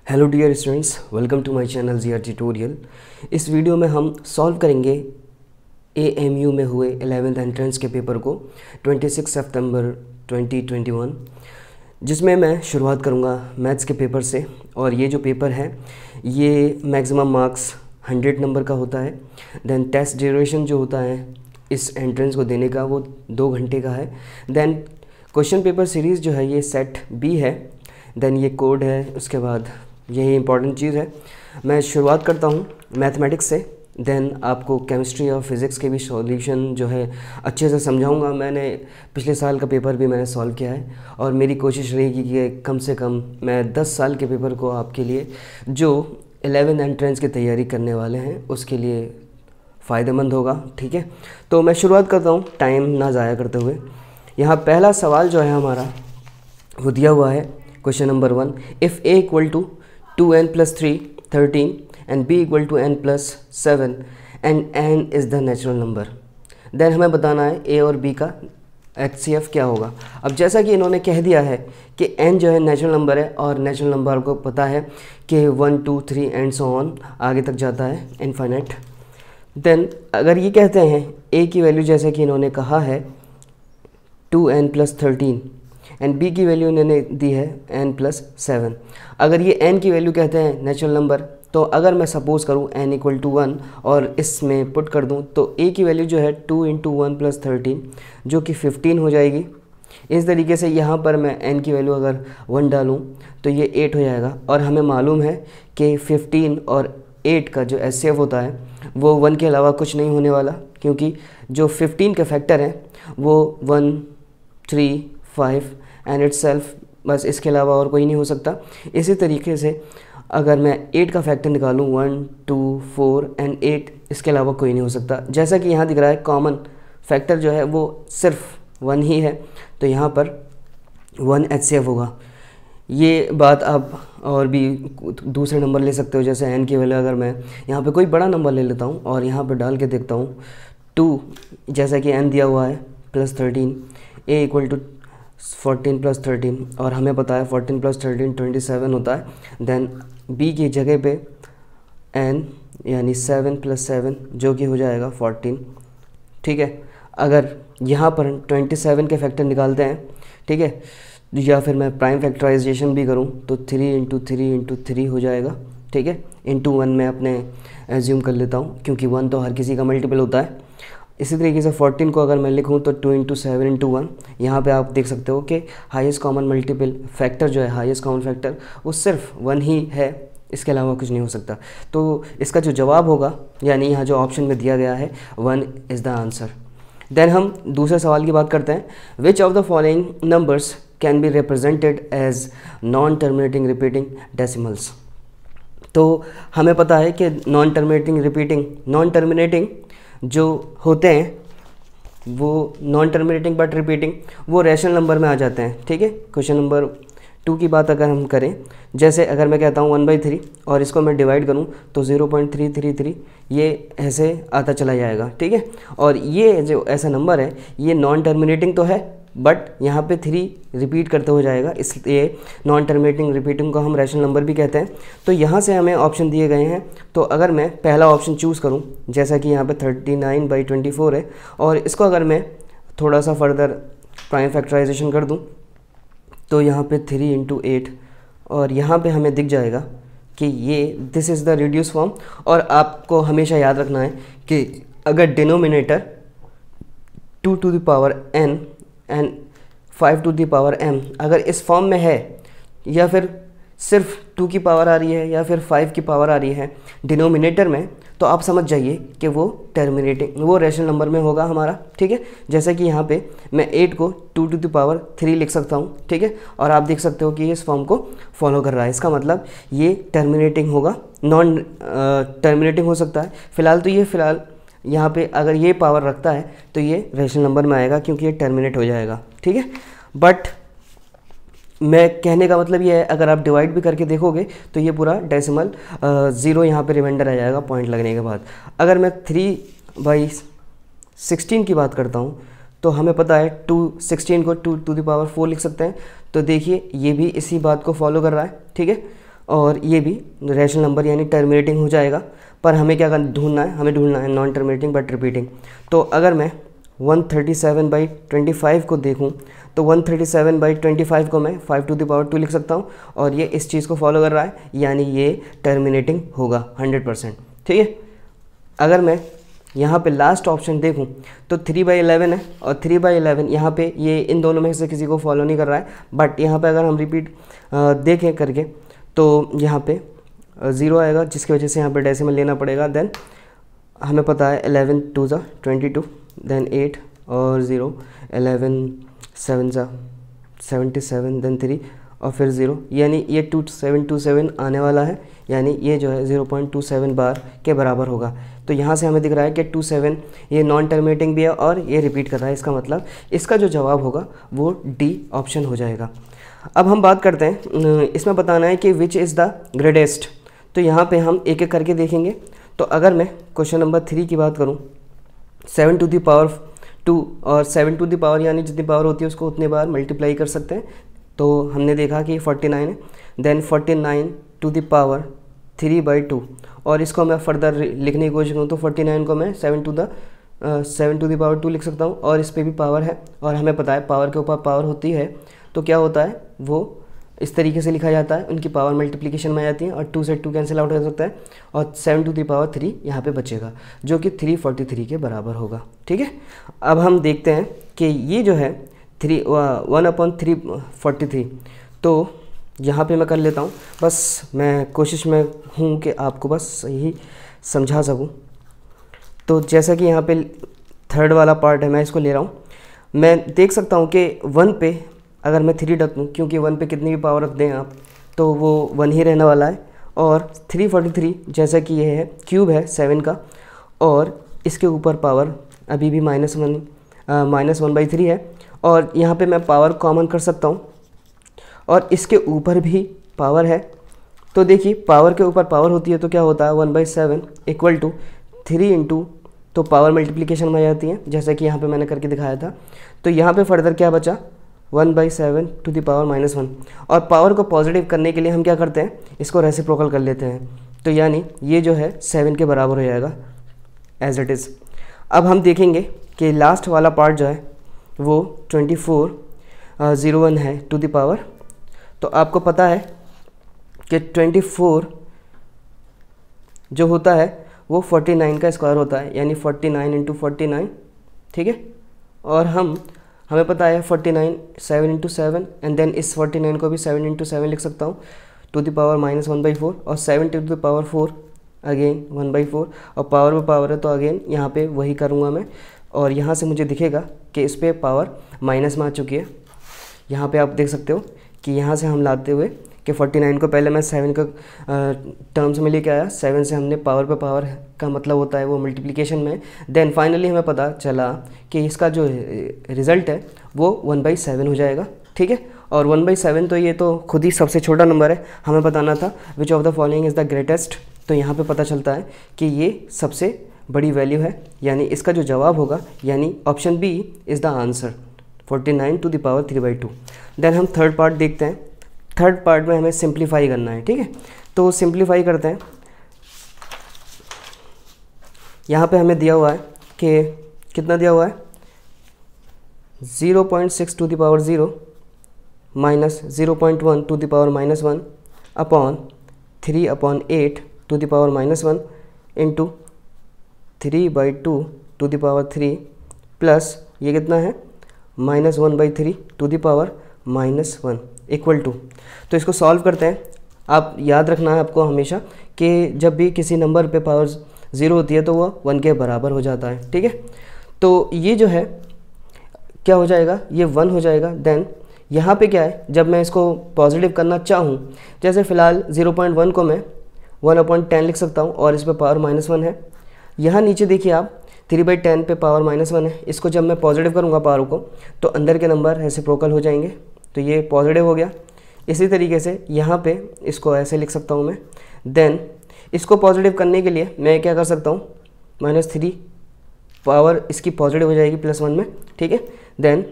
Hello dear students, welcome to my channel GR tutorial. इस video में हम solve करेंगे एएमयू में हुए 11th एंट्रेंस के पेपर को 26 सितंबर 2021, जिसमें मैं शुरुआत करूंगा मैथ्स के पेपर से। और ये जो पेपर है ये मैक्सिमम मार्क्स 100 नंबर का होता है। देन टेस्ट ड्यूरेशन जो होता है इस एंट्रेंस को देने का वो 2 घंटे का है। देन क्वेश्चन पेपर सीरीज़ जो है ये सेट बी है। देन ये कोड है, उसके बाद यही इंपॉर्टेंट चीज़ है। मैं शुरुआत करता हूँ मैथमेटिक्स से, देन आपको केमिस्ट्री और फिज़िक्स के भी सॉल्यूशन जो है अच्छे से समझाऊंगा। मैंने पिछले साल का पेपर भी मैंने सॉल्व किया है और मेरी कोशिश रहेगी कि कम से कम मैं 10 साल के पेपर को आपके लिए जो 11th एंट्रेंस की तैयारी करने वाले हैं उसके लिए फ़ायदेमंद होगा। ठीक है, तो मैं शुरुआत करता हूँ टाइम ना ज़ाया करते हुए। यहाँ पहला सवाल जो है हमारा वो दिया हुआ है, question number 1। If A equal to 2n + 3 13 and b equal to n + 7 and n is the natural number, then हमें बताना है a और b का HCF क्या होगा। अब जैसा कि इन्होंने कह दिया है कि n जो है नेचुरल नंबर है और नेचुरल नंबर को पता है कि 1 2 3 एंड सो ऑन आगे तक जाता है इनफाइनाइट। देन अगर ये कहते हैं a की वैल्यू जैसे कि इन्होंने कहा है 2n + 13 एंड b की वैल्यू इन्होंने दी है n + 7। अगर ये n की वैल्यू कहते हैं नेचुरल नंबर, तो अगर मैं सपोज़ करूँ n = 1 और इसमें पुट कर दूँ तो a की वैल्यू जो है 2 × 1 + 13 जो कि 15 हो जाएगी। इस तरीके से यहाँ पर मैं n की वैल्यू अगर 1 डालूँ तो ये 8 हो जाएगा। और हमें मालूम है कि 15 और 8 का जो HCF होता है वो 1 के अलावा कुछ नहीं होने वाला, क्योंकि जो 15 के फैक्टर हैं वो 1 3 5 एंड इटसेल्फ, बस इसके अलावा और कोई नहीं हो सकता। इसी तरीके से अगर मैं 8 का फैक्टर निकालूँ 1 2 4 एंड 8, इसके अलावा कोई नहीं हो सकता। जैसा कि यहाँ दिख रहा है कॉमन फैक्टर जो है वो सिर्फ 1 ही है, तो यहाँ पर 1 HCF होगा। ये बात आप और भी दूसरे नंबर ले सकते हो, जैसे n की वैल्यू अगर मैं यहाँ पे कोई बड़ा नंबर ले लेता हूँ और यहाँ पे डाल के देखता हूँ 2, जैसा कि n दिया हुआ है +13, a इक्वल टू 14 + 13 और हमें पता है 14 + 13 27 होता है। देन b की जगह पे n यानी 7 + 7 जो कि हो जाएगा 14। ठीक है, अगर यहाँ पर 27 के फैक्टर निकालते हैं, ठीक है, या फिर मैं प्राइम फैक्टराइजेशन भी करूँ तो 3 × 3 × 3 हो जाएगा। ठीक है, × 1 में अपने एज्यूम कर लेता हूँ क्योंकि 1 तो हर किसी का मल्टीपल होता है। इसी तरीके से 14 को अगर मैं लिखूँ तो 2 × 7 × 1। यहाँ पे आप देख सकते हो कि हाईएस्ट कॉमन मल्टीपल फैक्टर जो है, हाईएस्ट कॉमन फैक्टर वो सिर्फ 1 ही है, इसके अलावा कुछ नहीं हो सकता। तो इसका जो जवाब होगा, यानी यहाँ जो ऑप्शन में दिया गया है 1 इज़ द आंसर। देन हम दूसरे सवाल की बात करते हैं। Which of the following numbers can be represented as non terminating repeating decimals. तो हमें पता है कि नॉन टर्मिनेटिंग जो होते हैं वो नॉन टर्मिनेटिंग बट रिपीटिंग वो रैशनल नंबर में आ जाते हैं। ठीक है, क्वेश्चन नंबर 2 की बात अगर हम करें, जैसे अगर मैं कहता हूँ 1/3 और इसको मैं डिवाइड करूँ तो 0.333 ये ऐसे आता चला जाएगा। ठीक है, और ये जो ऐसा नंबर है ये नॉन टर्मिनेटिंग तो है बट यहाँ पे 3 रिपीट करते हो जाएगा, इसलिए नॉन टर्मिनेटिंग रिपीटिंग को हम रैशनल नंबर भी कहते हैं। तो यहाँ से हमें ऑप्शन दिए गए हैं, तो अगर मैं पहला ऑप्शन चूज़ करूँ, जैसा कि यहाँ पे 39/24 है, और इसको अगर मैं थोड़ा सा फर्दर प्राइम फैक्टराइजेशन कर दूँ तो यहाँ पे 3 × 8 और यहाँ पे हमें दिख जाएगा कि ये this is the reduce form. और आपको हमेशा याद रखना है कि अगर denominator 2 to the power n and 5 to the power m अगर इस फॉर्म में है, या फिर सिर्फ 2 की पावर आ रही है या फिर 5 की पावर आ रही है डिनोमिनेटर में, तो आप समझ जाइए कि वो रैशनल नंबर में होगा हमारा। ठीक है, जैसे कि यहाँ पे मैं 8 को 2 to the power 3 लिख सकता हूँ। ठीक है, और आप देख सकते हो कि ये इस फॉर्म को फॉलो कर रहा है, इसका मतलब ये टर्मिनेटिंग होगा, नॉन टर्मिनेटिंग हो सकता है। फ़िलहाल तो ये यहाँ पे अगर ये पावर रखता है तो ये रैशनल नंबर में आएगा क्योंकि ये टर्मिनेट हो जाएगा। ठीक है, बट मैं कहने का मतलब ये है अगर आप डिवाइड भी करके देखोगे तो ये पूरा डेसिमल 0 यहाँ पे रिमाइंडर आ जाएगा पॉइंट लगने के बाद। अगर मैं 3/16 की बात करता हूँ तो हमें पता है 16 को 2 to the power 4 लिख सकते हैं। तो देखिए ये भी इसी बात को फॉलो कर रहा है। ठीक है, और ये भी रैशनल नंबर यानी टर्मिनेटिंग हो जाएगा। पर हमें क्या ढूंढना है, हमें ढूंढना है नॉन टर्मिनेटिंग बट रिपीटिंग। तो अगर मैं 137/25 को देखूं तो 137/25 को मैं 5 to the power 2 लिख सकता हूं, और ये इस चीज़ को फॉलो कर रहा है, यानी ये टर्मिनेटिंग होगा 100%। ठीक है, अगर मैं यहाँ पे लास्ट ऑप्शन देखूं तो 3/11 है, और 3/11 यहाँ पे ये इन दोनों में से किसी को फॉलो नहीं कर रहा है। बट यहाँ पे अगर हम रिपीट देखें करके तो यहाँ पे 0 आएगा, जिसकी वजह से यहाँ पे डेसिमल लेना पड़ेगा। देन हमें पता है 11 2 ज़ा 22, देन 8 और 0, 11 7 ज़ा 77, देन 3 और फिर 0, यानी ये 2727 आने वाला है, यानी ये जो है 0.27 बार के बराबर होगा। तो यहाँ से हमें दिख रहा है कि 27 ये नॉन टर्मिनेटिंग भी है और ये रिपीट कर रहा है। इसका मतलब इसका जो जवाब होगा वो डी ऑप्शन हो जाएगा। अब हम बात करते हैं, इसमें बताना है कि विच इज़ द ग्रेटेस्ट। तो यहाँ पे हम एक एक करके देखेंगे। तो अगर मैं क्वेश्चन नंबर 3 की बात करूँ, 7 to the power 2 और 7 to the power यानी जितनी पावर होती है उसको उतने बार मल्टीप्लाई कर सकते हैं। तो हमने देखा कि 49 है, देन 49 to the power 3/2, और इसको मैं फर्दर लिखने की कोशिश करूँ तो 49 को मैं 7 to the power 2 लिख सकता हूँ, और इस पर भी पावर है, और हमें पता है पावर के ऊपर पावर होती है तो क्या होता है वो इस तरीके से लिखा जाता है, उनकी पावर मल्टीप्लिकेशन में आ जाती है, और 2 से 2 कैंसिल आउट हो सकता है, और 7 to the power 3 यहाँ पे बचेगा, जो कि 343 के बराबर होगा। ठीक है, अब हम देखते हैं कि ये जो है 1/343, तो यहाँ पे मैं कर लेता हूँ, बस मैं कोशिश में हूँ कि आपको बस सही समझा सकूँ। तो जैसा कि यहाँ पे थर्ड वाला पार्ट है, मैं इसको ले रहा हूँ। मैं देख सकता हूँ कि 1 पे अगर मैं 3 रख दूँ, क्योंकि 1 पे कितनी भी पावर रख दें आप तो वो 1 ही रहने वाला है, और 343 जैसा कि ये है क्यूब है 7 का, और इसके ऊपर पावर अभी भी -1/3 है, और यहाँ पे मैं पावर कॉमन कर सकता हूँ, और इसके ऊपर भी पावर है। तो देखिए पावर के ऊपर पावर होती है तो क्या होता है 1/7 = 3 इंटू, तो पावर मल्टीप्लिकेशन में आ जाती है जैसा कि यहाँ पे मैंने करके दिखाया था। तो यहाँ पे फर्दर क्या बचा 1/7 to the power -1, और पावर को पॉजिटिव करने के लिए हम क्या करते हैं, इसको रेसिप्रोकल कर लेते हैं। तो यानी ये जो है 7 के बराबर हो जाएगा एज इट इज़। अब हम देखेंगे कि लास्ट वाला पार्ट जो है वो 2401 है टू द पावर। तो आपको पता है कि 24 जो होता है वो 49 का स्क्वायर होता है, यानी 49 × 49। ठीक है, और हमें पता है 49 7 × 7, एंड देन इस 49 को भी 7 × 7 लिख सकता हूँ टू द पावर -1/4, और 7 to the power 4 अगेन 1/4, और पावर में पावर है तो अगेन यहाँ पे वही करूँगा मैं, और यहाँ से मुझे दिखेगा कि इस पर पावर माइनस में आ चुकी है। यहाँ पे आप देख सकते हो कि यहाँ से हम लाते हुए कि 49 को पहले मैं 7 का टर्म्स में लेके आया, 7 से हमने पावर पे पावर का मतलब होता है वो मल्टीप्लिकेशन में, देन फाइनली हमें पता चला कि इसका जो रिज़ल्ट है वो 1/7 हो जाएगा। ठीक है, और 1/7 तो ये तो खुद ही सबसे छोटा नंबर है, हमें बताना था विच of the following is the greatest. तो यहाँ पे पता चलता है कि ये सबसे बड़ी वैल्यू है, यानी इसका जो जवाब होगा यानी option B is the answer, 49 to the power 3/2। Then हम थर्ड पार्ट देखते हैं। थर्ड पार्ट में हमें सिंप्लीफाई करना है। ठीक है, तो सिंप्लीफाई करते हैं। यहाँ पे हमें दिया हुआ है कि कितना दिया हुआ है 0.6 to the power 0 minus 0.1 to the power -1 upon 3/8 to the power -1 into 3/2 to the power 3 plus ये कितना है -1/3 to the power -1 equal to. तो इसको सॉल्व करते हैं। आप याद रखना है आपको हमेशा कि जब भी किसी नंबर पे पावर 0 होती है तो वो 1 के बराबर हो जाता है। ठीक है, तो ये जो है क्या हो जाएगा, ये 1 हो जाएगा। देन यहाँ पे क्या है, जब मैं इसको पॉजिटिव करना चाहूँ, जैसे फ़िलहाल 0.1 को मैं 1/10 लिख सकता हूँ, और इस पर पावर -1 है। यहाँ नीचे देखिए आप 3/10 पे पावर -1 है। इसको जब मैं पॉजिटिव करूँगा पावर को तो अंदर के नंबर रेसिप्रोकल हो जाएंगे, तो ये पॉजिटिव हो गया। इसी तरीके से यहाँ पे इसको ऐसे लिख सकता हूँ मैं। देन इसको पॉजिटिव करने के लिए मैं क्या कर सकता हूँ, -3 पावर इसकी पॉजिटिव हो जाएगी +1 में। ठीक है, देन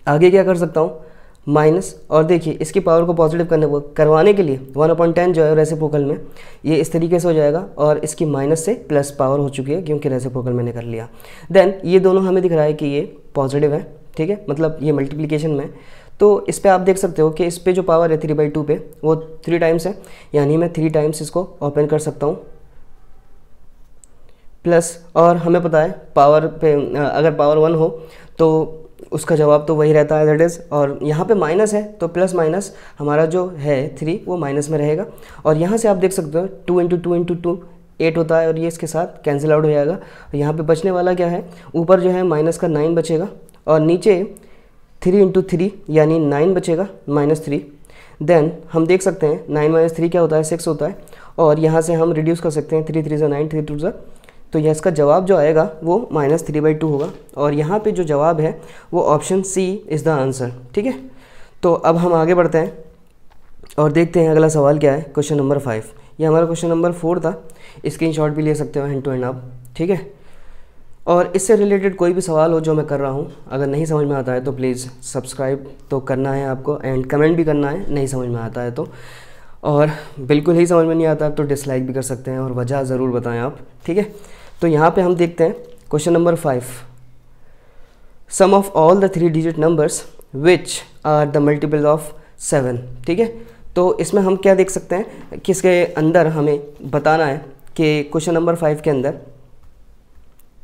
आगे क्या कर सकता हूँ, माइनस, और देखिए इसकी पावर को पॉजिटिव करवाने के लिए 1/10 जो है रेसिप्रोकल में ये इस तरीके से हो जाएगा, और इसकी माइनस से प्लस पावर हो चुकी है क्योंकि रेसिप्रोकल मैंने कर लिया। देन ये दोनों हमें दिख रहा है कि ये पॉजिटिव है, ठीक है, मतलब ये मल्टीप्लिकेशन में। तो इस पर आप देख सकते हो कि इस पर जो पावर है 3/2 पे वो 3 टाइम्स है, यानी मैं 3 टाइम्स इसको ओपन कर सकता हूँ प्लस, और हमें पता है पावर पे अगर पावर 1 हो तो उसका जवाब तो वही रहता है दैट इज़, और यहाँ पे माइनस है तो प्लस माइनस हमारा जो है 3 वो माइनस में रहेगा। और यहाँ से आप देख सकते हो 2 × 2 × 2 8 होता है, और ये इसके साथ कैंसिल आउट हो जाएगा। यहाँ पे बचने वाला क्या है, ऊपर जो है माइनस का 9 बचेगा, और नीचे 3 × 3 यानी 9 बचेगा -3। देन हम देख सकते हैं 9 - 3 क्या होता है, 6 होता है, और यहाँ से हम रिड्यूस कर सकते हैं 3 × 3 = 9, 3 × 2 =, तो यह इसका जवाब जो आएगा वो -3/2 होगा। और यहाँ पे जो जवाब है वो option C is the answer, ठीक है। तो अब हम आगे बढ़ते हैं और देखते हैं अगला सवाल क्या है, क्वेश्चन नंबर 5। ये हमारा क्वेश्चन नंबर 4 था, स्क्रीनशॉट भी ले सकते हो हैंड टू हैंड आप, ठीक है। और इससे रिलेटेड कोई भी सवाल हो जो मैं कर रहा हूँ, अगर नहीं समझ में आता है तो प्लीज़ सब्सक्राइब तो करना है आपको, एंड कमेंट भी करना है नहीं समझ में आता है तो, और बिल्कुल ही समझ में नहीं आता तो डिसलाइक भी कर सकते हैं, और वजह ज़रूर बताएं आप, ठीक है। तो यहाँ पे हम देखते हैं question number 5, sum of all the 3 digit numbers which are the multiple of 7, ठीक है। तो इसमें हम क्या देख सकते हैं कि इसके अंदर हमें बताना है कि क्वेश्चन नंबर 5 के अंदर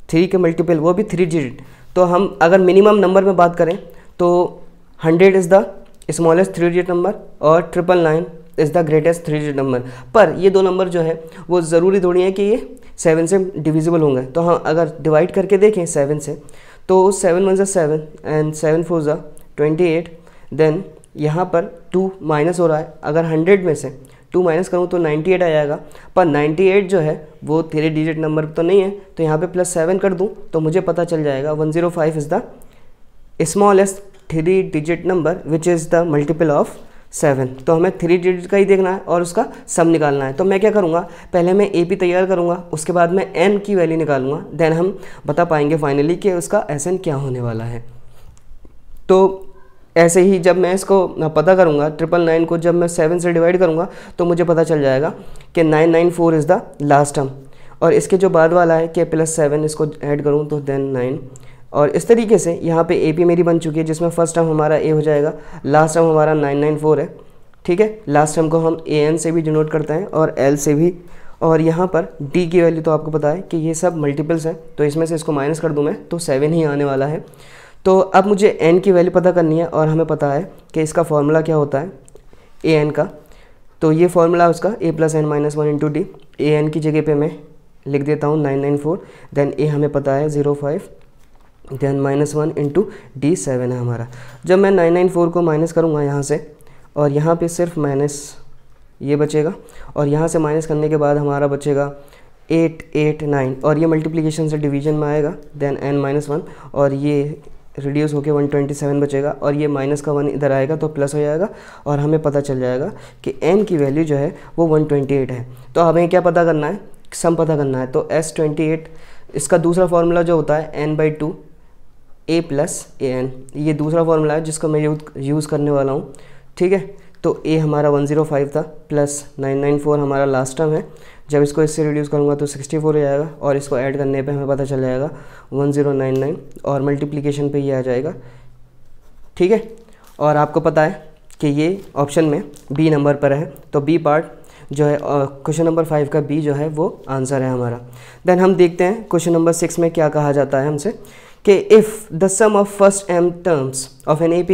3 के मल्टीपल वो भी 3 डिजिट, तो हम अगर मिनिमम नंबर में बात करें तो 100 is the smallest 3 digit number और 999 is the greatest 3 digit number. पर ये दो नंबर जो है वो ज़रूरी थोड़ी है कि ये 7 से डिविजिबल होंगे। तो हम अगर डिवाइड करके देखें 7 से, तो 7 × 1 = 7 एंड 7 × 4 = 28। देन यहाँ पर 2 माइनस हो रहा है, अगर 100 में से 2 माइनस करूँ तो 98 आ जाएगा, पर 98 जो है वो 3 डिजिट नंबर तो नहीं है, तो यहाँ पे +7 कर दूँ तो मुझे पता चल जाएगा 105 is the smallest 3 digit number which is the multiple of 7। तो हमें 3 डिजिट का ही देखना है और उसका सम निकालना है। तो मैं क्या करूँगा, पहले मैं AP तैयार करूँगा, उसके बाद मैं N की वैल्यू निकालूंगा, देन हम बता पाएंगे फाइनली कि उसका SN क्या होने वाला है। तो ऐसे ही जब मैं इसको पता करूँगा 999 को जब मैं 7 से डिवाइड करूँगा तो मुझे पता चल जाएगा कि 994 इज़ द लास्ट टर्म, और इसके जो बाद वाला है कि +7 इसको ऐड करूँ तो देन 9, और इस तरीके से यहाँ पे AP मेरी बन चुकी है जिसमें फर्स्ट टर्म हमारा A हो जाएगा, लास्ट टर्म हमारा 994 है, ठीक है। लास्ट टर्म को हम AN से भी डिनोट करते हैं और L से भी, और यहाँ पर D की वैल्यू तो आपको पता है कि ये सब मल्टीपल्स हैं, तो इसमें से इसको माइनस कर दूँ मैं तो 7 ही आने वाला है। तो अब मुझे N की वैल्यू पता करनी है, और हमें पता है कि इसका फॉर्मूला क्या होता है AN का, तो ये फॉर्मूला उसका A + n - 1 × D। AN की जगह पे मैं लिख देता हूँ 994, देन A हमें पता है 05, देन -1 × D 7 है हमारा। जब मैं 994 को माइनस करूँगा यहाँ से, और यहाँ पे सिर्फ माइनस ये बचेगा, और यहाँ से माइनस करने के बाद हमारा बचेगा 889, और ये मल्टीप्लिकेशन से डिवीजन में आएगा, देन n-1, और ये रिड्यूस होके 127 बचेगा, और ये माइनस का 1 इधर आएगा तो प्लस हो जाएगा, और हमें पता चल जाएगा कि n की वैल्यू जो है वो 128 है। तो हमें क्या पता करना है, सम पता करना है। तो S28 इसका दूसरा फार्मूला जो होता है n/2 A + AN, ये दूसरा फार्मूला है जिसको मैं यूज़ करने वाला हूँ, ठीक है। तो A हमारा 105 था, प्लस 994 हमारा लास्ट टर्म है, जब इसको इससे रिड्यूस करूँगा तो 64 हो जाएगा, और इसको ऐड करने पे हमें पता चल जाएगा 1099, और मल्टीप्लिकेशन पे ये आ जाएगा, ठीक है। और आपको पता है कि ये ऑप्शन में B नंबर पर है, तो B पार्ट जो है क्वेश्चन नंबर 5 का B जो है वो आंसर है हमारा। देन हम देखते हैं क्वेश्चन नंबर 6 में क्या कहा जाता है हमसे कि if the sum of first m terms of an AP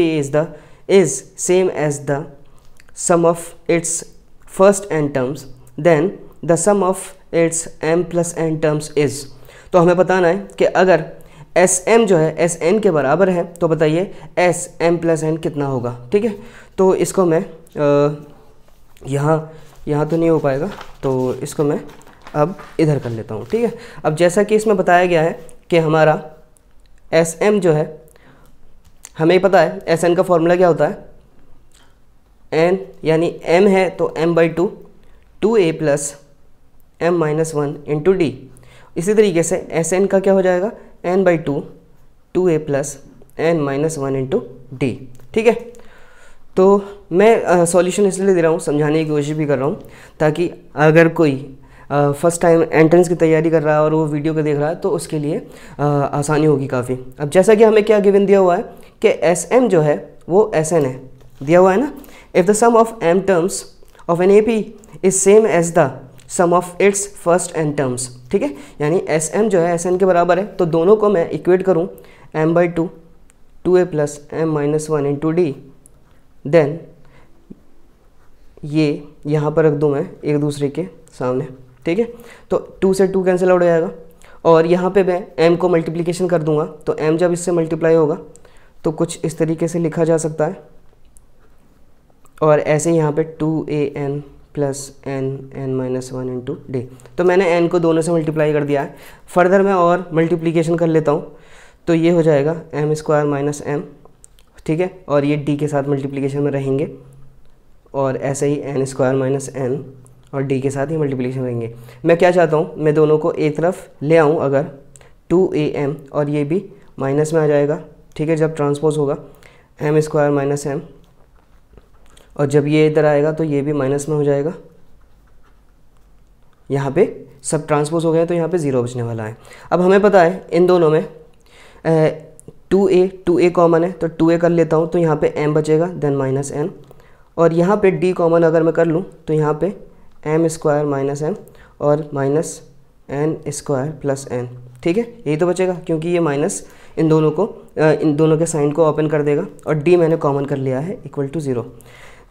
is same as the sum of its first n terms, then the sum of its m + n terms is. तो हमें बताना है कि अगर SM जो है SN के बराबर है तो बताइए SM + n कितना होगा, ठीक है। तो इसको मैं यहाँ तो नहीं हो पाएगा, तो इसको मैं अब इधर कर लेता हूँ, ठीक है। अब जैसा कि इसमें बताया गया है कि हमारा SM जो है, हमें पता है SN का फॉर्मूला क्या होता है, n यानी m है तो m/2 2a + m - 1 × D। इसी तरीके से SN का क्या हो जाएगा, n/2 2a + n - 1 × D, ठीक है। तो मैं सॉल्यूशन इसलिए दे रहा हूँ, समझाने की कोशिश भी कर रहा हूँ, ताकि अगर कोई फर्स्ट टाइम एंट्रेंस की तैयारी कर रहा है और वो वीडियो को देख रहा है तो उसके लिए आसानी होगी काफ़ी। अब जैसा कि हमें क्या गिवन दिया हुआ है कि एस एम जो है वो एस एन है, दिया हुआ है ना। If the sum of m terms of an A P is same as the sum of its first n terms, ठीक है। यानी एस एम जो है एस एन के बराबर है, तो दोनों को मैं इक्वेट करूँ m by two, two a plus m minus one into d, then ये यहाँ पर रख दूँ मैं एक दूसरे के सामने, ठीक है। तो 2 से 2 कैंसिल आउट हो जाएगा और यहाँ पे मैं m को मल्टीप्लिकेशन कर दूंगा, तो m जब इससे मल्टीप्लाई होगा तो कुछ इस तरीके से लिखा जा सकता है। और ऐसे ही यहाँ पे 2an plus n minus one into D, तो मैंने n को दोनों से मल्टीप्लाई कर दिया है। फर्दर मैं और मल्टीप्लिकेशन कर लेता हूँ, तो ये हो जाएगा m स्क्वायर माइनस m, ठीक है। और ये d के साथ मल्टीप्लिकेशन में रहेंगे और ऐसे ही n स्क्वायर माइनस n और d के साथ ही मल्टीप्लिकेशन रहेंगे। मैं क्या चाहता हूँ, मैं दोनों को एक तरफ ले आऊँ अगर 2am और ये भी माइनस में आ जाएगा, ठीक है, जब ट्रांसपोज होगा m स्क्वायर माइनस m, और जब ये इधर आएगा तो ये भी माइनस में हो जाएगा। यहाँ पे सब ट्रांसपोज हो गए तो यहाँ पे 0 बचने वाला है। अब हमें पता है इन दोनों में 2a कॉमन है, तो 2a कर लेता हूँ, तो यहाँ पे m बचेगा, देन माइनस n, और यहाँ पे d कॉमन अगर मैं कर लूँ तो यहाँ पे m स्क्वायर माइनस m और minus n square plus n, ठीक है। यही तो बचेगा क्योंकि ये माइनस इन दोनों के साइन को ओपन कर देगा, और d मैंने कॉमन कर लिया है इक्वल टू 0।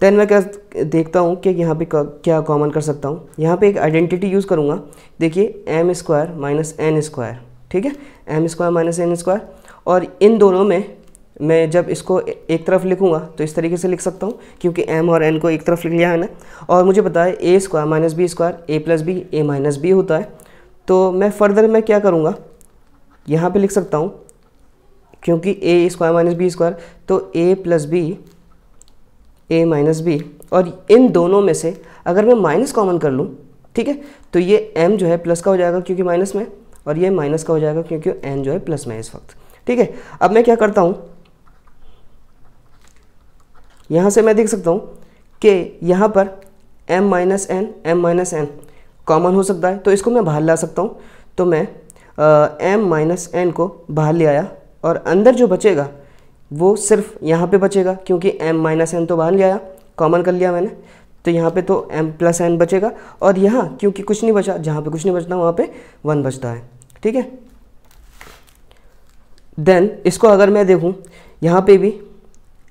देन मैं क्या देखता हूँ कि यहाँ पे क्या कॉमन कर सकता हूँ। यहाँ पे एक आइडेंटिटी यूज़ करूँगा, देखिए m square minus n square, ठीक है, m square minus n square, और इन दोनों में मैं जब इसको एक तरफ लिखूंगा तो इस तरीके से लिख सकता हूँ क्योंकि m और n को एक तरफ लिख लिया है ना। और मुझे पता है a square minus b square a plus b a minus b होता है। तो मैं फर्दर मैं क्या करूँगा, यहाँ पे लिख सकता हूँ क्योंकि a square minus b square, तो a plus b a minus b, और इन दोनों में से अगर मैं माइनस कॉमन कर लूँ, ठीक है, तो ये m जो है प्लस का हो जाएगा क्योंकि माइनस में, और ये माइनस का हो जाएगा क्योंकि n जो है प्लस में है इस वक्त, ठीक है। अब मैं क्या करता हूँ, यहाँ से मैं देख सकता हूँ कि यहाँ पर m माइनस n कॉमन हो सकता है, तो इसको मैं बाहर ला सकता हूँ। तो मैं m माइनस n को बाहर ले आया और अंदर जो बचेगा वो सिर्फ यहाँ पे बचेगा क्योंकि m माइनस n तो बाहर ले आया, कॉमन कर लिया मैंने, तो यहाँ पे तो m प्लस n बचेगा, और यहाँ क्योंकि कुछ नहीं बचा, जहाँ पे कुछ नहीं बचता वहाँ पे 1 बचता है, ठीक है। देन इसको अगर मैं देखूँ, यहाँ पे भी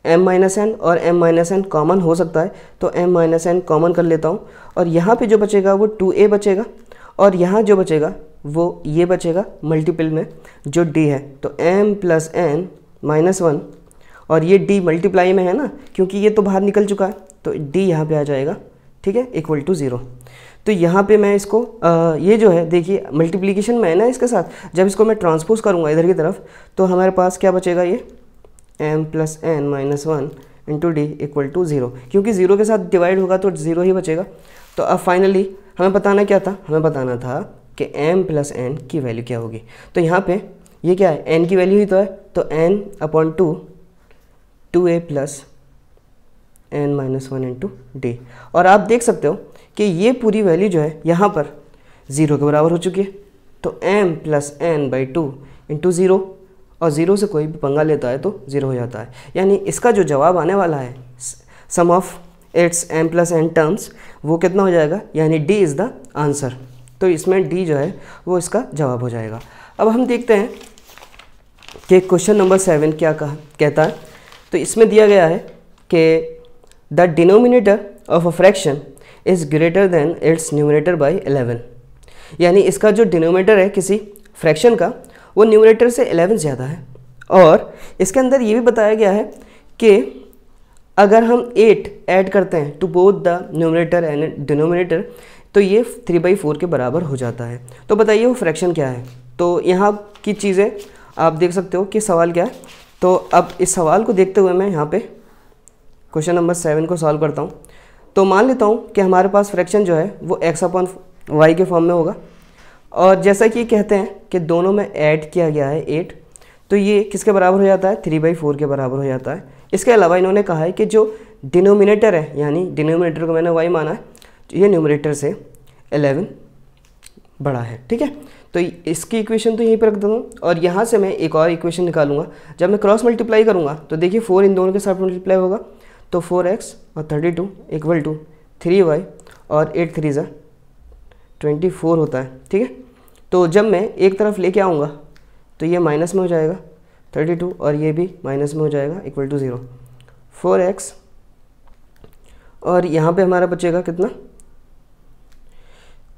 m माइनस n और m माइनस n कॉमन हो सकता है, तो m माइनस n कॉमन कर लेता हूँ, और यहाँ पे जो बचेगा वो 2a बचेगा, और यहाँ जो बचेगा वो ये बचेगा मल्टीपल में जो d है, तो m प्लस n माइनस 1, और ये d मल्टीप्लाई में है ना क्योंकि ये तो बाहर निकल चुका है, तो d यहाँ पे आ जाएगा, ठीक है, इक्वल टू 0। तो यहाँ पे मैं इसको ये जो है देखिए मल्टीप्लिकेशन में है ना इसके साथ, जब इसको मैं ट्रांसपोज करूँगा इधर की तरफ तो हमारे पास क्या बचेगा, ये m plus n minus 1 into d equal to 0, क्योंकि 0 के साथ डिवाइड होगा तो 0 ही बचेगा। तो अब फाइनली हमें बताना क्या था, हमें बताना था कि m प्लस n की वैल्यू क्या होगी। तो यहाँ पे ये क्या है, n की वैल्यू ही तो है, तो n upon 2a plus n minus 1 into D, और आप देख सकते हो कि ये पूरी वैल्यू जो है यहाँ पर 0 के बराबर हो चुकी है। तो m plus n by 2 into 0, और 0 से कोई भी पंगा लेता है तो 0 हो जाता है, यानी इसका जो जवाब आने वाला है sum of its m plus n terms वो कितना हो जाएगा, यानी d इज़ द आंसर। तो इसमें d जो है वो इसका जवाब हो जाएगा। अब हम देखते हैं कि क्वेश्चन नंबर 7 क्या कहता है। तो इसमें दिया गया है कि the denominator of a fraction is greater than it's numerator by 11, यानी इसका जो डिनोमिनेटर है किसी फ्रैक्शन का वो न्यूमरेटर से 11 ज़्यादा है। और इसके अंदर ये भी बताया गया है कि अगर हम 8 ऐड करते हैं to both the numerator and denominator तो ये 3/4 के बराबर हो जाता है। तो बताइए वो फ्रैक्शन क्या है। तो यहाँ की चीज़ें आप देख सकते हो कि सवाल क्या है। तो अब इस सवाल को देखते हुए मैं यहाँ पे क्वेश्चन नंबर 7 को सॉल्व करता हूँ। तो मान लेता हूँ कि हमारे पास फ्रैक्शन जो है वो x अपॉन वाई के फॉर्म में होगा, और जैसा कि कहते हैं कि दोनों में ऐड किया गया है 8, तो ये किसके बराबर हो जाता है, 3/4 के बराबर हो जाता है। इसके अलावा इन्होंने कहा है कि जो डिनोमिनेटर है, यानी डिनोमिनेटर को मैंने y माना है, ये न्यूमरेटर से 11 बड़ा है। ठीक है, तो इसकी इक्वेशन तो यहीं पर रख देता हूँ और यहाँ से मैं एक और इक्वेशन निकालूंगा। जब मैं क्रॉस मल्टीप्लाई करूँगा तो देखिए 4 इन दोनों के साथ मल्टीप्लाई होगा तो 4x और 32 इक्वल टू 3y और 8 3 ज़ा 24 होता है। ठीक है, तो जब मैं एक तरफ लेके आऊँगा तो ये माइनस में हो जाएगा 32 और ये भी माइनस में हो जाएगा इक्वल टू 0। 4x और यहाँ पे हमारा बचेगा कितना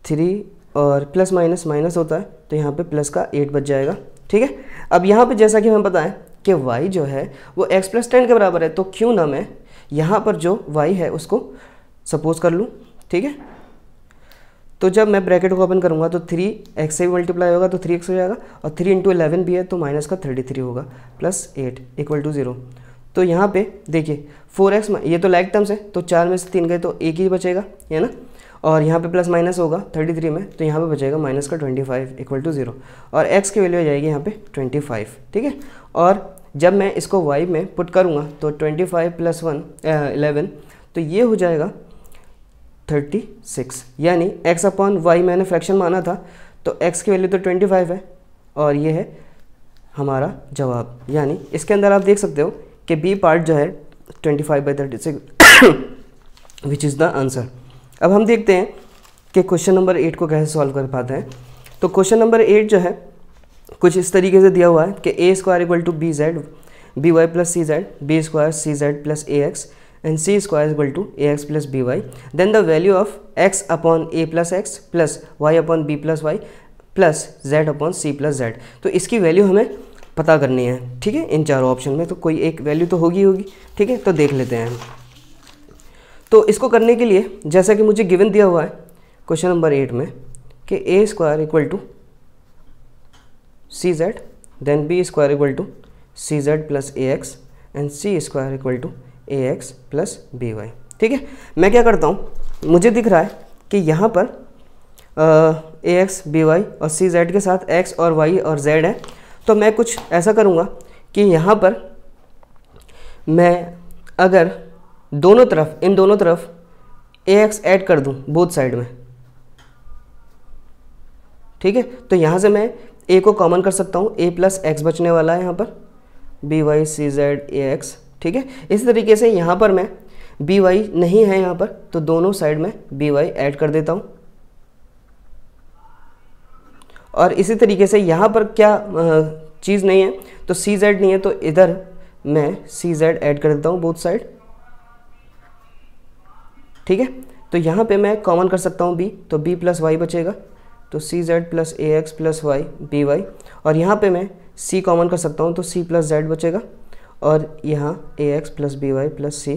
3 और प्लस माइनस माइनस होता है तो यहाँ पे प्लस का 8 बच जाएगा। ठीक है, अब यहाँ पे जैसा कि हमें पता है कि y जो है वो x + 10 के बराबर है, तो क्यों ना मैं यहाँ पर जो y है उसको सपोज कर लूँ। ठीक है, तो जब मैं ब्रैकेट को ओपन करूँगा तो 3x से भी मल्टीप्लाई होगा तो 3x हो जाएगा और 3 × 11 भी है तो माइनस का 33 होगा प्लस 8 इक्वल टू 0। तो यहाँ पे देखिए 4x, ये तो लाइक टर्म्स है तो 4 में से 3 गए तो एक ही बचेगा, है ना, और यहाँ पे प्लस माइनस होगा 33 में तो यहाँ पे बचेगा माइनस का 25 इक्वल टू 0 और x की वैल्यू आ जाएगी यहाँ पे 25। ठीक है, और जब मैं इसको y में पुट करूँगा तो 25 + 1 11 तो ये हो जाएगा 36, यानी x/y मैंने फ्रैक्शन माना था तो x की वैल्यू तो 25 है और ये है हमारा जवाब। यानी इसके अंदर आप देख सकते हो कि b पार्ट जो है 25/36 विच इज़ द आंसर। अब हम देखते हैं कि क्वेश्चन नंबर 8 को कैसे सॉल्व कर पाते हैं। तो क्वेश्चन नंबर 8 जो है कुछ इस तरीके से दिया हुआ है कि a² = bz by + cz b² cz + ax and c² = ax + by, then the value of x/a + x plus y/b + y plus z/c + z। तो इसकी वैल्यू हमें पता करनी है। ठीक है, इन चारों ऑप्शन में तो कोई एक वैल्यू तो होगी। ठीक है, तो देख लेते हैं। तो इसको करने के लिए जैसा कि मुझे गिवन दिया हुआ है क्वेश्चन नंबर 8 में कि a² = cz then b² = cz + ax and c² = ax + by। ठीक है, मैं क्या करता हूँ, मुझे दिख रहा है कि यहाँ पर ax by और cz के साथ x और y और z है, तो मैं कुछ ऐसा करूँगा कि यहाँ पर मैं अगर इन दोनों तरफ ax ऐड कर दूँ बोथ साइड में। ठीक है, तो यहाँ से मैं a को कॉमन कर सकता हूँ, a + x बचने वाला है यहाँ पर by cz ax। ठीक है, इस तरीके से यहाँ पर मैं by नहीं है यहाँ पर तो दोनों साइड में by ऐड कर देता हूँ और इसी तरीके से यहाँ पर क्या चीज़ नहीं है तो cz नहीं है तो इधर मैं cz ऐड कर देता हूँ बोथ साइड। ठीक है, तो यहाँ पे मैं कॉमन कर सकता हूँ b, तो b + y बचेगा तो cz + ax + y by, और यहाँ पे मैं c कॉमन कर सकता हूँ तो c + z बचेगा और यहाँ ax + by + c।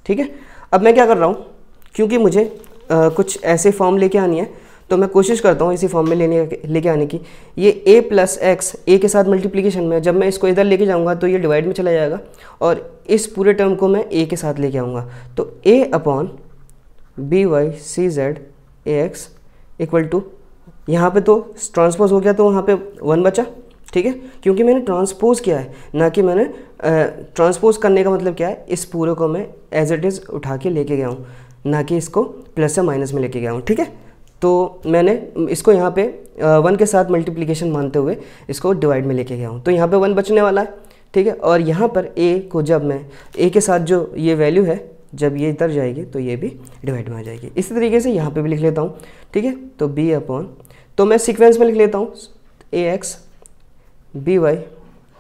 ठीक है, अब मैं क्या कर रहा हूँ, क्योंकि मुझे कुछ ऐसे फॉर्म लेके आनी है तो मैं कोशिश करता हूँ इसी फॉर्म में लेके आने की। ये a + x a के साथ मल्टीप्लिकेशन में, जब मैं इसको इधर लेके जाऊँगा तो ये डिवाइड में चला जाएगा और इस पूरे टर्म को मैं a के साथ लेके आऊँगा तो a/by cz ax equal to, यहाँ पे तो ट्रांसपोज हो गया तो वहाँ पे 1 बचा। ठीक है, क्योंकि मैंने ट्रांसपोज किया है, ना कि मैंने ट्रांसपोज करने का मतलब क्या है, इस पूरे को मैं एज इट इज़ उठा के लेके गया हूँ, ना कि इसको प्लस या माइनस में लेके गया हूँ। ठीक है, तो मैंने इसको यहाँ पे 1 के साथ मल्टीप्लिकेशन मानते हुए इसको डिवाइड में लेके गया हूँ तो यहाँ पे 1 बचने वाला है। ठीक है, और यहाँ पर a को जब मैं a के साथ जो ये वैल्यू है जब ये इधर जाएगी तो ये भी डिवाइड में आ जाएगी। इसी तरीके से यहाँ पे भी लिख लेता हूँ। ठीक है, तो b/, तो मैं सीक्वेंस में लिख लेता हूँ ax by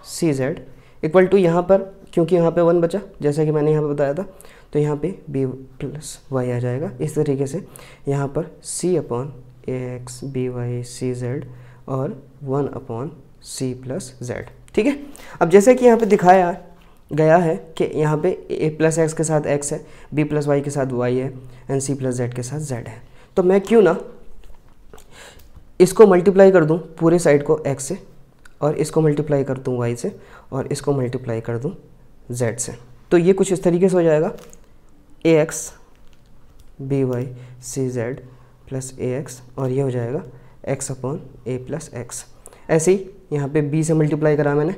cz equal to, यहाँ पर क्योंकि यहाँ पे 1 बचा जैसा कि मैंने यहाँ पे बताया था तो यहाँ पे b + y आ जाएगा। इस तरीके से यहाँ पर c/ax by cz और 1/c + z। ठीक है, अब जैसे कि यहाँ पे दिखाया गया है कि यहाँ पे a + x के साथ x है, b + y के साथ y है एंड c + z के साथ z है, तो मैं क्यों ना इसको मल्टीप्लाई कर दूँ पूरे साइड को x से और इसको मल्टीप्लाई कर दूँ y से और इसको मल्टीप्लाई कर दूँ z से। तो ये कुछ इस तरीके से हो जाएगा ax by cz + ax और ये हो जाएगा x/a + x। ऐसे ही यहाँ पे b से मल्टीप्लाई करा मैंने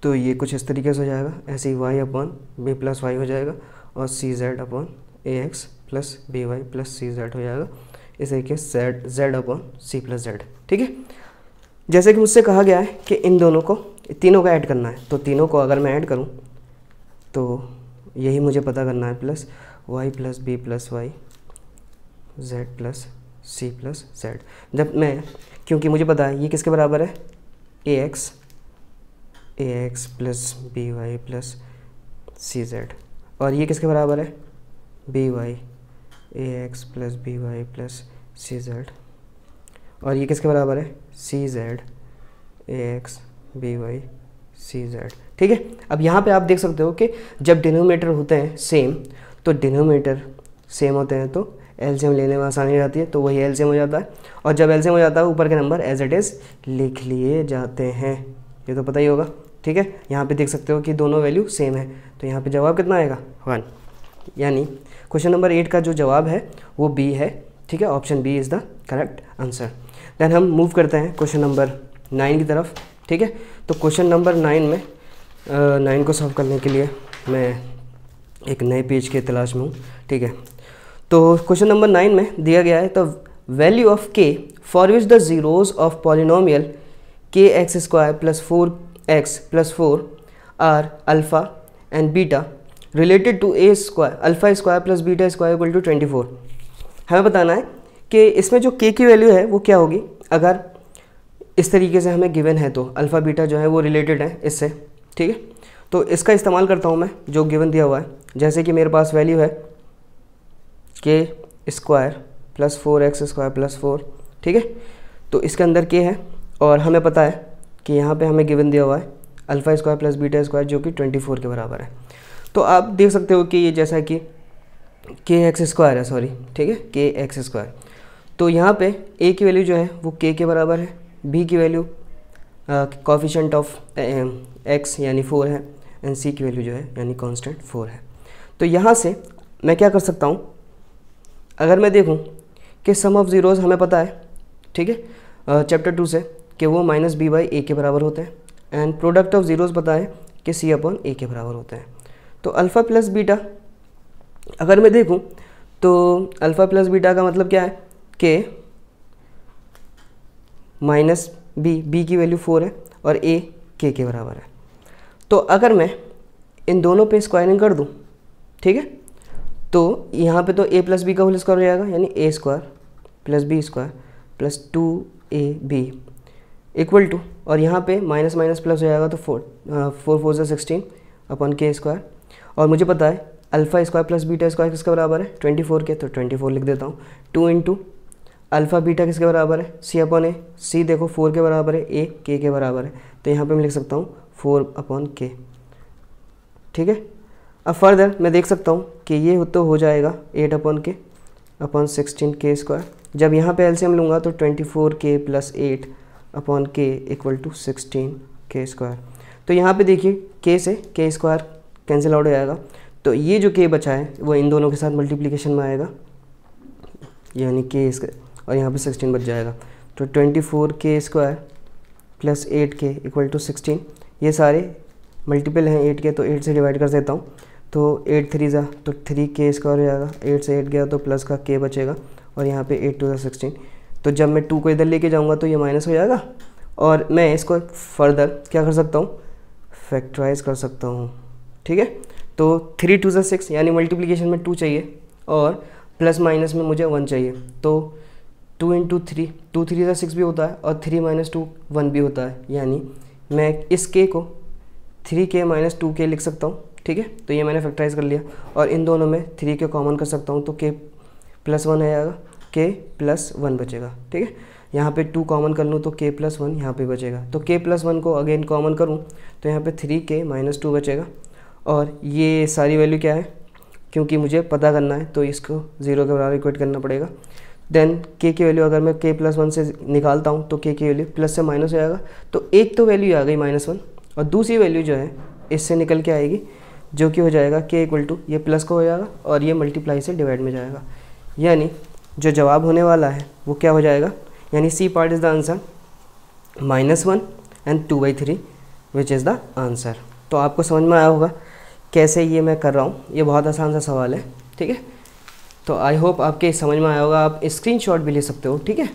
तो ये कुछ इस तरीके से हो जाएगा, ऐसे ही Y upon B plus Y हो जाएगा और C Z upon A X plus B Y plus C Z हो जाएगा, इस तरीके से Z upon C plus Z. ठीक है, जैसे कि मुझसे कहा गया है कि इन दोनों को, तीनों को ऐड करना है, तो तीनों को अगर मैं ऐड करूं तो यही मुझे पता करना है, plus y plus b plus y z plus c plus z. जब मैं, क्योंकि मुझे पता है ये किसके बराबर है, A X plus B Y plus C Z, और ये किसके बराबर है, B Y A X plus B Y plus C Z, और ये किसके बराबर है, C Z A X B Y C Z. ठीक है, अब यहाँ पे आप देख सकते हो कि जब डिनोमिनेटर होते हैं सेम, तो डिनोमिनेटर सेम होते हैं तो एलसीएम लेने में आसानी रहती है, तो वही एलसीएम हो जाता है, और जब एलसीएम हो जाता है ऊपर के नंबर एज इट इज़ लिख लिए जाते हैं, ये तो पता ही होगा। ठीक है, यहाँ पे देख सकते हो कि दोनों वैल्यू सेम है, तो यहाँ पे जवाब कितना आएगा, 1। यानी क्वेश्चन नंबर 8 का जो जवाब है वो बी है। ठीक है, option B is the correct answer. Then हम मूव करते हैं क्वेश्चन नंबर 9 की तरफ। ठीक है, तो क्वेश्चन नंबर 9 में 9 को सॉल्व करने के लिए मैं एक नए पेज के तलाश में हूँ। ठीक है, तो क्वेश्चन नंबर 9 में दिया गया है, तो value of K for which the zeros of polynomial K X square plus 4x plus 4 are alpha and beta related to A square alpha square plus beta square equal to 24। हमें बताना है कि इसमें जो के की वैल्यू है वो क्या होगी, अगर इस तरीके से हमें गिवन है तो अल्फ़ा बीटा जो है वो रिलेटेड है इससे। ठीक है, तो इसका इस्तेमाल करता हूँ मैं, जो गिवन दिया हुआ है, जैसे कि मेरे पास वैल्यू है के square plus 4x square plus 4। ठीक है, तो इसके अंदर के है, और हमें पता है कि यहाँ पे हमें गिवन दिया हुआ है alpha square plus beta square जो कि 24 के बराबर है। तो आप देख सकते हो कि ये जैसा कि के एक्स स्क्वायर है, सॉरी, ठीक है, के एक्स स्क्वायर, तो यहाँ पे ए की वैल्यू जो है वो के बराबर है, बी की वैल्यू कोफिशिएंट ऑफ एक्स यानी 4 है, एंड सी की वैल्यू जो है यानी कांस्टेंट 4 है। तो यहाँ से मैं क्या कर सकता हूँ, अगर मैं देखूँ कि सम ऑफ ज़ीरोज़ हमें पता है, ठीक है, चैप्टर 2 से, कि वो माइनस बी बाई ए के बराबर होते हैं, एंड प्रोडक्ट ऑफ ज़ीरोज़ पता है कि सी अपॉन ए के बराबर होते हैं। तो अल्फ़ा प्लस बीटा अगर मैं देखूं तो अल्फ़ा प्लस बीटा का मतलब क्या है कि माइनस बी की वैल्यू 4 है और ए के बराबर है। तो अगर मैं इन दोनों पे स्क्वायरिंग कर दूं, ठीक है, तो यहाँ पे तो ए प्लस बी का होल स्क्वायर हो जाएगा, यानी A square plus B square plus 2ab equal to, और यहाँ पे माइनस माइनस प्लस हो जाएगा, तो 4 4 से 16 अपॉन के स्क्वायर, और मुझे पता है alpha square plus beta square किसके बराबर है, 24 के, तो 24 लिख देता हूँ। 2 इंटू अल्फ़ा बीटा किसके बराबर है, सी अपॉन ए, सी देखो 4 के बराबर है, ए के बराबर है, तो यहाँ पे मैं लिख सकता हूँ 4 अपॉन के। ठीक है, अब फर्दर मैं देख सकता हूँ कि ये तो हो जाएगा 8 अपॉन के अपॉन 16 के स्क्वायर। जब यहाँ पे एलसीएम लूँगा तो 24 के प्लस 8 अपॉन के इक्वल टू 16 के स्क्वायर। तो यहाँ पे देखिए के से के स्क्वायर कैंसिल आउट हो जाएगा, तो ये जो के बचा है वो इन दोनों के साथ मल्टीप्लिकेशन में आएगा, यानी के और यहाँ पे 16 बच जाएगा। तो 24 के स्क्वायर प्लस 8 के इक्वल टू 16, ये सारे मल्टीपल हैं 8 के, तो 8 से डिवाइड कर देता हूँ, तो 8 3 जा तो 3 के स्क्वायर हो जाएगा, 8 से 8 गया तो प्लस का के बचेगा, और यहाँ पे 8 2 16। तो जब मैं 2 को इधर लेके जाऊँगा तो ये माइनस हो जाएगा, और मैं इसको फर्दर क्या कर सकता हूँ, फैक्टराइज कर सकता हूँ। ठीक है, तो 3 2 6 यानी मल्टीप्लिकेशन में 2 चाहिए और प्लस माइनस में मुझे 1 चाहिए, तो 2 इंटू 3, 2 3 6 भी होता है, और 3 माइनस 2 1 भी होता है, यानी मैं इस के को 3k माइनस 2k लिख सकता हूँ। ठीक है, तो ये मैंने फैक्टराइज कर लिया, और इन दोनों में 3 के कॉमन कर सकता हूँ, तो k प्लस 1 आएगा, k प्लस 1 बचेगा। ठीक है, यहाँ पे 2 कॉमन कर लूँ तो k प्लस 1 यहाँ पे बचेगा, तो k प्लस 1 को अगेन कॉमन करूँ तो यहाँ पे 3k माइनस 2 बचेगा, और ये सारी वैल्यू क्या है, क्योंकि मुझे पता करना है तो इसको 0 के बराबर इक्वेट करना पड़ेगा। देन k की वैल्यू अगर मैं k प्लस 1 से निकालता हूँ तो k की वैल्यू प्लस से माइनस हो जाएगा, तो एक तो वैल्यू आ गई -1, और दूसरी वैल्यू जो है इससे निकल के आएगी, जो कि हो जाएगा k इक्वल टू, ये प्लस का हो जाएगा और ये मल्टीप्लाई से डिवाइड में जाएगा, यानी जो जवाब होने वाला है वो क्या हो जाएगा, यानी c part is the answer -1 and 2/3, which is the answer. तो आपको समझ में आया होगा कैसे ये मैं कर रहा हूँ, ये बहुत आसान सा सवाल है, ठीक है। तो आई होप आपके समझ में आया होगा, आप स्क्रीनशॉट भी ले सकते हो, ठीक है।